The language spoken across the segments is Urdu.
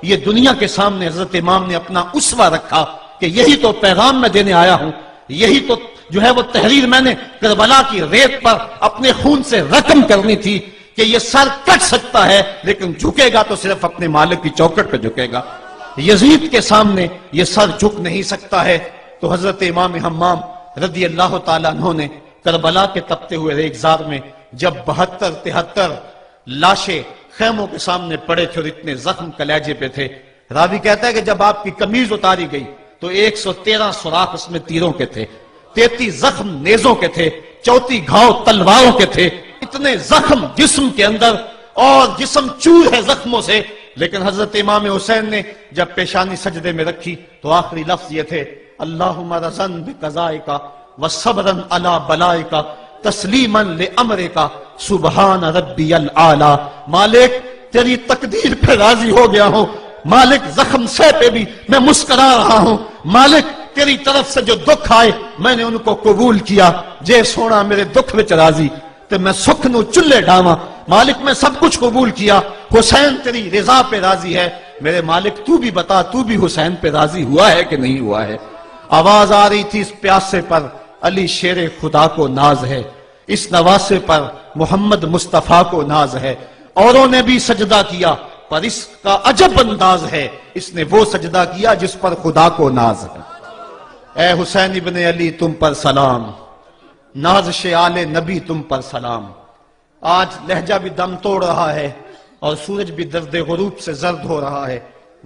یہ دنیا کے سامنے حضرت امام نے اپنا اسوہ رکھا کہ یہی تو پیغام میں دینے آیا ہوں، یہی تو جو ہے وہ تحریر میں نے کربلا کی ریت پر اپنے خون سے رقم کرنی تھی کہ یہ سر کٹ سکتا ہے لیکن جھکے گا تو صرف اپنے مالک کی چوکٹ پہ جھکے گا، یزید کے سامنے یہ سر جھک نہیں سکتا ہے۔ تو حضرت امام حمام رضی اللہ تعالیٰ عنہ نے کربلا کے تپتے ہوئے ریگزار میں جب 72-73 لاشیں خیموں کے سامنے پڑے تھے اور اتنے زخم کلیجے پہ تھے، راوی کہتا ہے کہ جب آپ کی قمیض اتاری گئی تو 113 سوراخ اس میں تیروں کے تھے، 33 زخم نیزوں کے تھے، 34 گھاؤ تلواروں کے تھے، اتنے زخم جسم کے اندر اور جسم چور ہے زخموں سے۔ لیکن حضرت امام حسین نے جب پیشانی سجدے میں رکھی تو آخری لفظ یہ تھے، اللہم رضن بقضائک وصبرن علی بلائک تسلیما لامرک سبحان ربی الاعلی۔ مالک تیری تقدیر پہ راضی ہو گیا ہوں، مالک زخم سے پہ بھی میں مسکرا رہا ہوں، مالک تیری طرف سے جو دکھ آئے میں نے ان کو قبول کیا، جے سونا میرے دکھ وچ راضی تے میں سکھ نو چلے ڈاواں، مالک میں سب کچھ قبول کیا، حسین تیری رضا پہ راضی ہے، میرے مالک تو بھی بتا تو بھی حسین پہ راضی ہوا ہے کہ نہیں ہوا ہے۔ آواز آ رہی تھی اس پیاسے پر علی شیر خدا کو ناز ہے، اس نواسے پر محمد مصطفیٰ کو ناز ہے، اوروں نے بھی سجدہ کیا پر اس کا عجب انداز ہے، اس نے وہ سجدہ کیا جس پر خدا کو ناز ہے۔ اے حسین ابن علی تم پر سلام، نازش آل نبی تم پر سلام۔ آج لہجہ بھی دم توڑ رہا ہے اور سورج بھی درد غروب سے زرد ہو رہا ہے،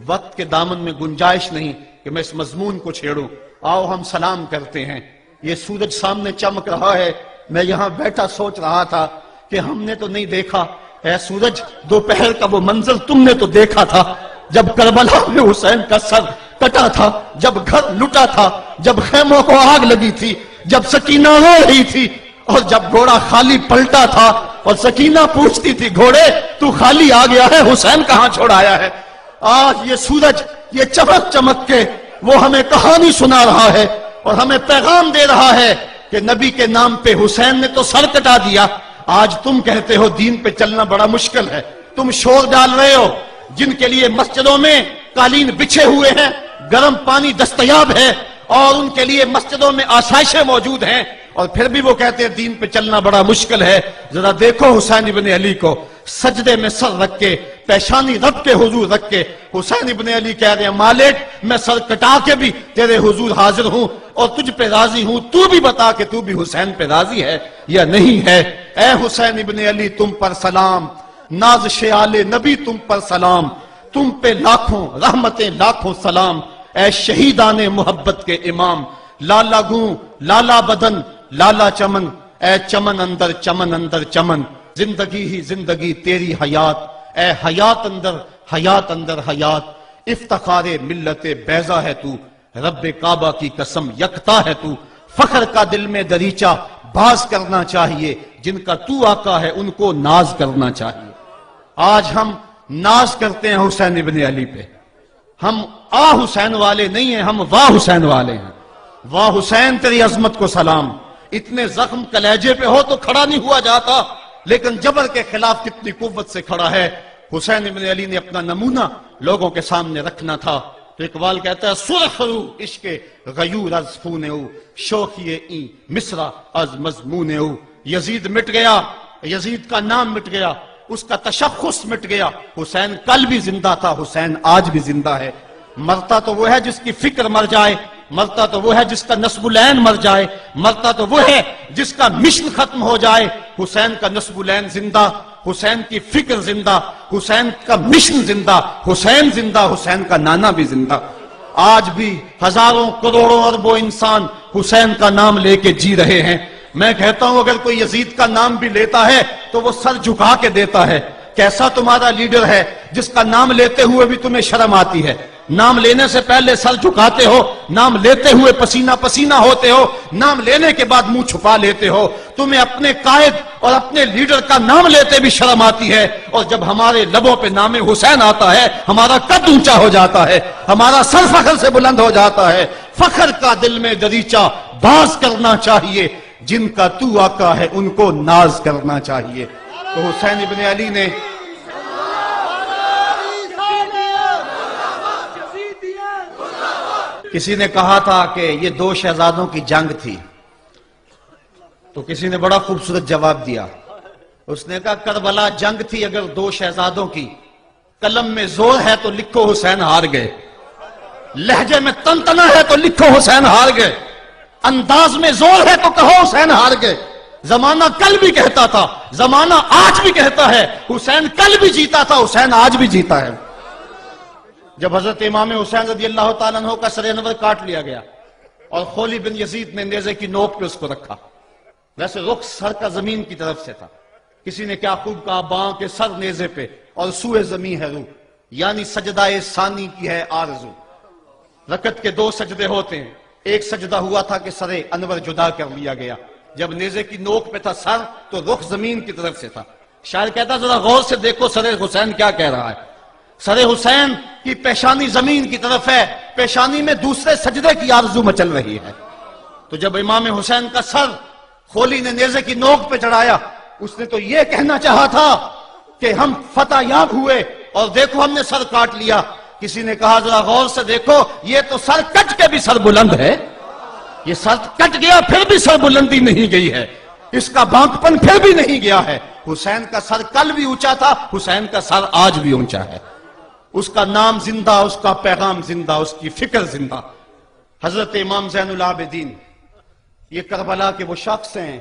وقت کے دامن میں گنجائش نہیں کہ میں اس مضمون کو چھیڑوں، آؤ ہم سلام کرتے ہیں۔ یہ سورج سامنے چمک رہا ہے، میں یہاں بیٹھا سوچ رہا تھا کہ ہم نے تو نہیں دیکھا، اے سورج دوپہر کا وہ منظر تم نے تو دیکھا تھا جب کربلا میں حسین کا سر کٹا تھا، جب گھر لٹا تھا، جب خیموں کو آگ لگی تھی، جب سکینہ رو رہی تھی اور جب گھوڑا خالی پلٹا تھا اور سکینہ پوچھتی تھی گھوڑے تو خالی آ گیا ہے، حسین کہاں چھوڑ آیا ہے۔ آج یہ سورج یہ چمک چمک کے وہ ہمیں کہانی سنا رہا ہے اور ہمیں پیغام دے رہا ہے کہ نبی کے نام پہ حسین نے تو سر کٹا دیا، آج تم کہتے ہو دین پہ چلنا بڑا مشکل ہے، تم شور ڈال رہے ہو، جن کے لیے مسجدوں میں قالین بچھے ہوئے ہیں، گرم پانی دستیاب ہے اور ان کے لیے مسجدوں میں آسائشیں موجود ہیں، اور پھر بھی وہ کہتے ہیں دین پہ چلنا بڑا مشکل ہے۔ ذرا دیکھو حسین ابن علی کو، سجدے میں سر رکھ کے، پیشانی رب کے حضور رکھ کے حسین ابن علی کہہ رہے ہیں مالک میں سر کٹا کے بھی تیرے حضور حاضر ہوں اور تجھ پہ راضی ہوں، تو بھی بتا کہ تو بھی حسین پہ راضی ہے یا نہیں ہے۔ اے حسین ابن علی تم پر سلام، نازش آل نبی تم پر سلام، تم پہ لاکھوں رحمتیں لاکھوں سلام، اے شہیدان محبت کے امام، لالا گوں لالا بدن لالا چمن، اے چمن اندر چمن اندر چمن، زندگی ہی زندگی تیری حیات، اے حیات اندر حیات، افتخار ملت بیضا ہے تو، رب کعبہ کی قسم یکتا ہے تو، فخر کا دل میں دریچہ باز کرنا چاہیے، جن کا تو آقا ہے ان کو ناز کرنا چاہیے۔ آج ہم ناز کرتے ہیں حسین ابن علی پہ، ہم حسین والے نہیں ہیں، ہم واہ حسین والے ہیں۔ واہ حسین تیری عظمت کو سلام، اتنے زخم کلیجے پہ ہو تو کھڑا نہیں ہوا جاتا، لیکن جبر کے خلاف کتنی قوت سے کھڑا ہے۔ حسین ابن علی نے اپنا نمونہ لوگوں کے سامنے رکھنا تھا، تو اقبال کہتا ہے سرخ رو عشق غیور از خون او، شوخی این مصرع از مضمون او۔ یزید مٹ گیا، یزید کا نام مٹ گیا، اس کا تشخص مٹ گیا، حسین کل بھی زندہ تھا، حسین آج بھی زندہ ہے۔ مرتا تو وہ ہے جس کی فکر مر جائے، مرتا تو وہ ہے جس کا نسب العین مر جائے، مرتا تو وہ ہے جس کا مشن ختم ہو جائے۔ حسین کا نسب العین زندہ، حسین کی فکر زندہ، حسین کا مشن زندہ، حسین زندہ، حسین کا نانا بھی زندہ۔ آج بھی ہزاروں کروڑوں اربوں انسان حسین کا نام لے کے جی رہے ہیں۔ میں کہتا ہوں اگر کوئی یزید کا نام بھی لیتا ہے تو وہ سر جھکا کے دیتا ہے۔ کیسا تمہارا لیڈر ہے جس کا نام لیتے ہوئے بھی تمہیں شرم آتی ہے؟ نام لینے سے پہلے سر جھکاتے ہو، نام لیتے ہوئے پسینہ پسینہ ہوتے ہو، نام لینے کے بعد منہ چھپا لیتے ہو۔ تمہیں اپنے قائد اور اپنے لیڈر کا نام لیتے بھی شرم آتی ہے، اور جب ہمارے لبوں پہ نام حسین آتا ہے ہمارا قد اونچا ہو جاتا ہے، ہمارا سر فخر سے بلند ہو جاتا ہے۔ فخر کا دل میں دریچہ باز کرنا چاہیے، جن کا تو آقا ہے ان کو ناز کرنا چاہیے۔ تو حسین ابن علی نے کسی نے کہا تھا کہ یہ دو شہزادوں کی جنگ تھی، تو کسی نے بڑا خوبصورت جواب دیا. اس نے کہا کربلا جنگ تھی اگر دو شہزادوں کی، قلم میں زور ہے تو لکھو حسین ہار گئے، لہجے میں تنتنا ہے تو لکھو حسین ہار گئے، انداز میں زور ہے تو کہو حسین ہار گئے. زمانہ کل بھی کہتا تھا، زمانہ آج بھی کہتا ہے، حسین کل بھی جیتا تھا، حسین آج بھی جیتا ہے. جب حضرت امام حسین رضی اللہ تعالیٰ عنہ کا سر انور کاٹ لیا گیا اور خولی بن یزید نے نیزے کی نوک پہ اس کو رکھا، ویسے رخ سر کا زمین کی طرف سے تھا. کسی نے کیا خوب کہا، باں کے سر نیزے پہ اور سوئے زمین ہے روح، یعنی سجدہ ثانی کی ہے آرزو. رکعت کے دو سجدے ہوتے ہیں، ایک سجدہ ہوا تھا کہ سر انور جدا کر لیا گیا، جب نیزے کی نوک پہ تھا سر تو رخ زمین کی طرف سے تھا. شاعر کہتا ذرا غور سے دیکھو سر حسین کیا کہہ رہا ہے. سر حسین کی پیشانی زمین کی طرف ہے، پیشانی میں دوسرے سجدے کی آرزو مچل رہی ہے. تو جب امام حسین کا سر خولی نے نیزے کی نوک پہ چڑھایا، اس نے تو یہ کہنا چاہا تھا کہ ہم فتح یاب ہوئے اور دیکھو ہم نے سر کاٹ لیا. کسی نے کہا ذرا غور سے دیکھو، یہ تو سر کٹ کے بھی سر بلند ہے، یہ سر کٹ گیا پھر بھی سر بلندی نہیں گئی ہے، اس کا بانکپن پھر بھی نہیں گیا ہے. حسین کا سر کل بھی اونچا تھا، حسین کا سر آج بھی اونچا ہے. اس کا نام زندہ، اس کا پیغام زندہ، اس کی فکر زندہ. حضرت امام زین العابدین یہ کربلا کے وہ شخص ہیں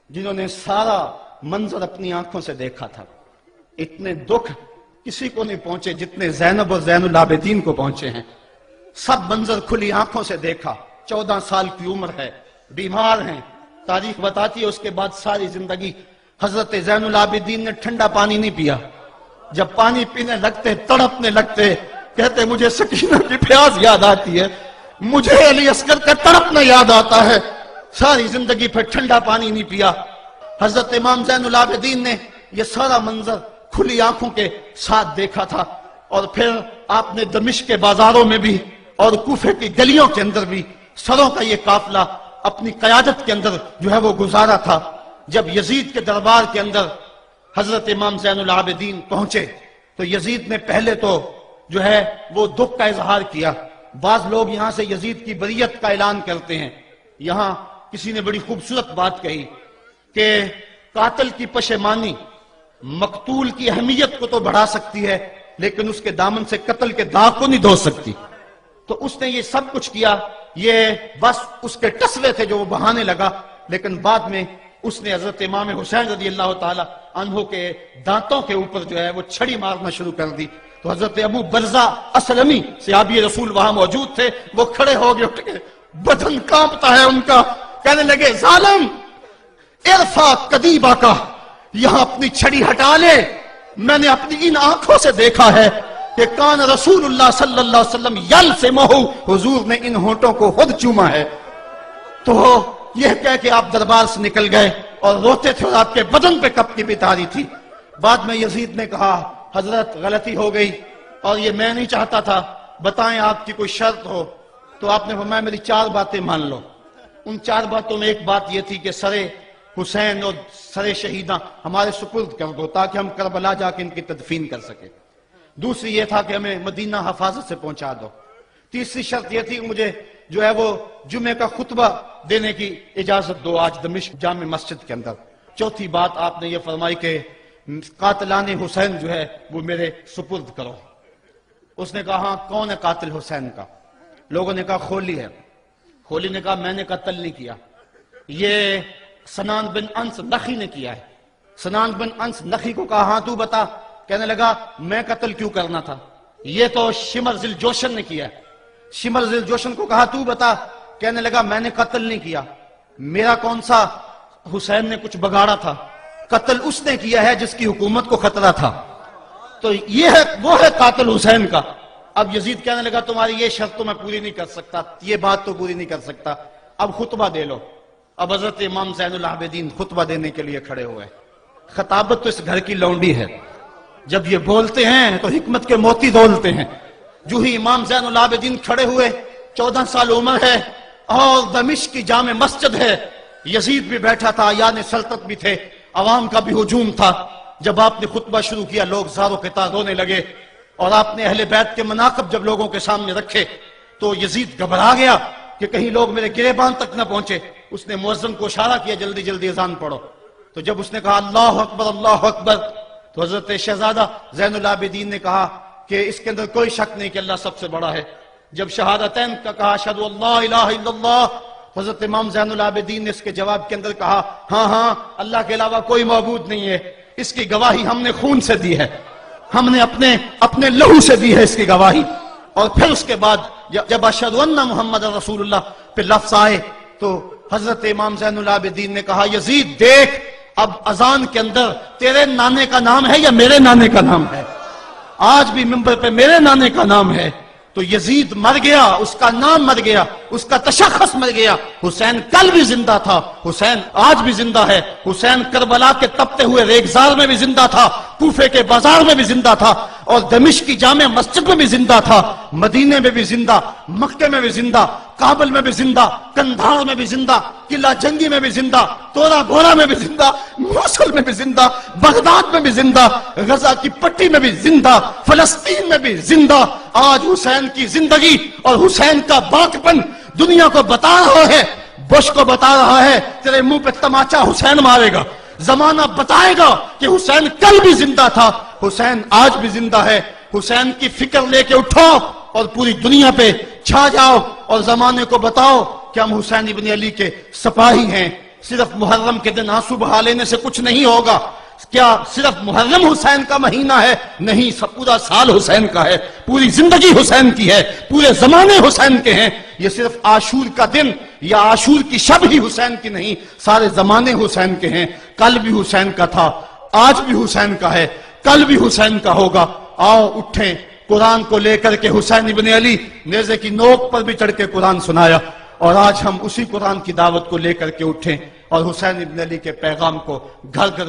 جنہوں نے سارا منظر اپنی آنکھوں سے دیکھا تھا. اتنے دکھ کسی کو نہیں پہنچے جتنے زینب اور زین العابدین کو پہنچے ہیں. سب منظر کھلی آنکھوں سے دیکھا. 14 سال کی عمر ہے، بیمار ہیں. تاریخ بتاتی ہے اس کے بعد ساری زندگی حضرت زین العابدین نے ٹھنڈا پانی نہیں پیا. جب پانی پینے لگتے تڑپنے لگتے، کہتے مجھے سکینہ کی پیاس یاد آتی ہے، مجھے علی اصغر کا تڑپنا یاد آتا ہے. ساری زندگی پھر ٹھنڈا پانی نہیں پیا. حضرت امام زین العابدین نے یہ سارا منظر کھلی آنکھوں کے ساتھ دیکھا تھا. اور پھر آپ نے دمشق کے بازاروں میں بھی اور کوفے کی گلیوں کے اندر بھی سروں کا یہ قافلہ اپنی قیادت کے اندر جو ہے وہ گزارا تھا. جب یزید کے دربار کے اندر حضرت امام زین العابدین پہنچے تو یزید نے پہلے تو جو ہے وہ دکھ کا اظہار کیا. بعض لوگ یہاں سے یزید کی بریت کا اعلان کرتے ہیں. یہاں کسی نے بڑی خوبصورت بات کہی کہ قاتل کی پشیمانی مقتول کی اہمیت کو تو بڑھا سکتی ہے لیکن اس کے دامن سے قتل کے داغ کو نہیں دھو سکتی. تو اس نے یہ سب کچھ کیا، یہ بس اس کے ٹسوے تھے جو وہ بہانے لگا. لیکن بعد میں اس نے حضرت امام حسین رضی اللہ تعالی عنہ کے دانتوں کے اوپر جو ہے وہ چھڑی مارنا شروع کر دی. تو حضرت ابو برزہ اسلمی صحابی رسول وہاں موجود تھے، وہ کھڑے ہو گئے، اٹھ کے بدن کانپتا ہے ان کا، کہنے لگے ظالم ارفع قدیبہ کا، یہاں اپنی چھڑی ہٹا لے. میں نے اپنی ان آنکھوں سے دیکھا ہے کہ کان رسول اللہ صلی اللہ علیہ وسلم یلسمہ، حضور نے ان ہونٹوں کو خود چوما ہے. تو یہ کہہ کہ آپ دربار سے نکل گئے اور روتے تھے اور آپ کے بدن پہ کپ کی بھی تاری تھی. بعد میں یزید نے کہا حضرت غلطی ہو گئی اور یہ میں نہیں چاہتا تھا، بتائیں آپ کی کوئی شرط ہو. تو آپ نے فرمایا میری 4 باتیں مان لو. ان 4 باتوں میں ایک بات یہ تھی کہ سر حسین اور سر شہیداں ہمارے سپرد کر دو تاکہ ہم کربلا جا کے ان کی تدفین کر سکیں. دوسری یہ تھا کہ ہمیں مدینہ حفاظت سے پہنچا دو. تیسری شرط یہ تھی کہ مجھے جو ہے وہ جمعے کا خطبہ دینے کی اجازت دو آج دمشق جامع مسجد کے اندر. چوتھی بات آپ نے یہ فرمائی کہ قاتلان حسین جو ہے وہ میرے سپرد کرو. اس نے کہا ہاں کون ہے قاتل حسین کا؟ لوگوں نے کہا خولی ہے. خولی نے کہا میں نے قتل نہیں کیا، یہ سنان بن انس نخی نے کیا ہے. سنان بن انس نخی کو کہا ہاں تو بتا. کہنے لگا میں قتل کیوں کرنا تھا، یہ تو شمر ذی الجوشن نے کیا ہے. شمر ذی الجوشن کو کہا تو بتا. کہنے لگا میں نے قتل نہیں کیا، میرا کون سا حسین نے کچھ بگاڑا تھا، قتل اس نے کیا ہے جس کی حکومت کو خطرہ تھا. تو یہ ہے وہ ہے قاتل حسین کا. اب یزید کہنے لگا تمہاری یہ شرط تو میں پوری نہیں کر سکتا، یہ بات تو پوری نہیں کر سکتا، اب خطبہ دے لو. اب حضرت امام زین العابدین خطبہ دینے کے لیے کھڑے ہوئے. خطابت تو اس گھر کی لونڈی ہے، جب یہ بولتے ہیں تو حکمت کے موتی دولتے ہیں. جو ہی امام زین العابدین کھڑے ہوئے، 14 سال عمر ہے اور دمشق کی جامع مسجد ہے. یزید بھی بیٹھا تھا، یان سلطنت بھی تھے، عوام کا بھی ہجوم تھا. جب آپ نے خطبہ شروع کیا لوگ زاروں کے تار رونے لگے اور آپ نے اہل بیت کے مناقب جب لوگوں کے سامنے رکھے تو یزید گھبرا گیا کہ کہیں لوگ میرے گریبان تک نہ پہنچے. اس نے مؤذن کو اشارہ کیا جلدی جلدی اذان پڑھو. تو جب اس نے کہا اللہ اکبر اللہ اکبر تو حضرت شہزادہ زین العابدین نے کہا کہ اس کے اندر کوئی شک نہیں کہ اللہ سب سے بڑا ہے. جب شہادتین کا کہا اشہد ان لا الہ الا اللہ، حضرت امام زین العابدین نے اس کے جواب کے اندر کہا ہاں ہاں اللہ کے علاوہ کوئی معبود نہیں ہے، اس کی گواہی ہم نے خون سے دی ہے، ہم نے اپنے لہو سے دی ہے اس کی گواہی. اور پھر اس کے بعد جب اشہد ان محمد رسول اللہ پہ لفظ آئے تو حضرت امام زین العابدین نے کہا یزید دیکھ اب اذان کے اندر تیرے نانے کا نام ہے یا میرے نانے کا نام ہے؟ آج بھی منبر پہ میرے نانے کا نام ہے. تو یزید مر گیا، اس کا نام مر گیا، اس کا تشخص مر گیا. حسین کل بھی زندہ تھا، حسین آج بھی زندہ ہے. حسین کربلا کے تپتے ہوئے ریگزار میں بھی زندہ تھا، کوفے کے بازار میں بھی زندہ تھا، اور دمشق کی جامع مسجد میں بھی زندہ تھا، مدینے میں بھی زندہ، مکے میں بھی زندہ، کابل میں بھی زندہ، کندھار میں بھی زندہ، قلعہ جنگی میں بھی زندہ، تورا بورا میں بھی زندہ، موصل میں بھی زندہ، بغداد میں بھی زندہ، غزہ کی پٹی میں بھی زندہ، فلسطین میں بھی زندہ. آج حسین کی زندگی اور حسین کا باقپن دنیا کو بتا رہا ہے، بش کو بتا رہا ہے تیرے منہ پہ تماچا حسین مارے گا. زمانہ بتائے گا کہ حسین کل بھی زندہ تھا، حسین آج بھی زندہ ہے. حسین کی فکر لے کے اٹھو اور پوری دنیا پہ چھا جاؤ اور زمانے کو بتاؤ کہ ہم حسین ابن علی کے سپاہی ہیں. صرف محرم کے دن آنسو بہا لینے سے کچھ نہیں ہوگا. کیا صرف محرم حسین کا مہینہ ہے؟ نہیں، پورا سال حسین کا ہے، پوری زندگی حسین کی ہے، پورے زمانے حسین کے ہیں. یہ صرف عاشور کا دن یا عاشور کی شب ہی حسین کی نہیں، سارے زمانے حسین کے ہیں. کل بھی حسین کا تھا، آج بھی حسین کا ہے، کل بھی حسین کا ہوگا. آؤ اٹھیں، قرآن کو لے کر کے حسین ابن علی نیزے کی نوک پر بھی چڑھ کے قرآن سنایا، اور آج ہم اسی قرآن کی دعوت کو لے کر کے اٹھیں اور حسین ابن علی کے پیغام کو گھر گھر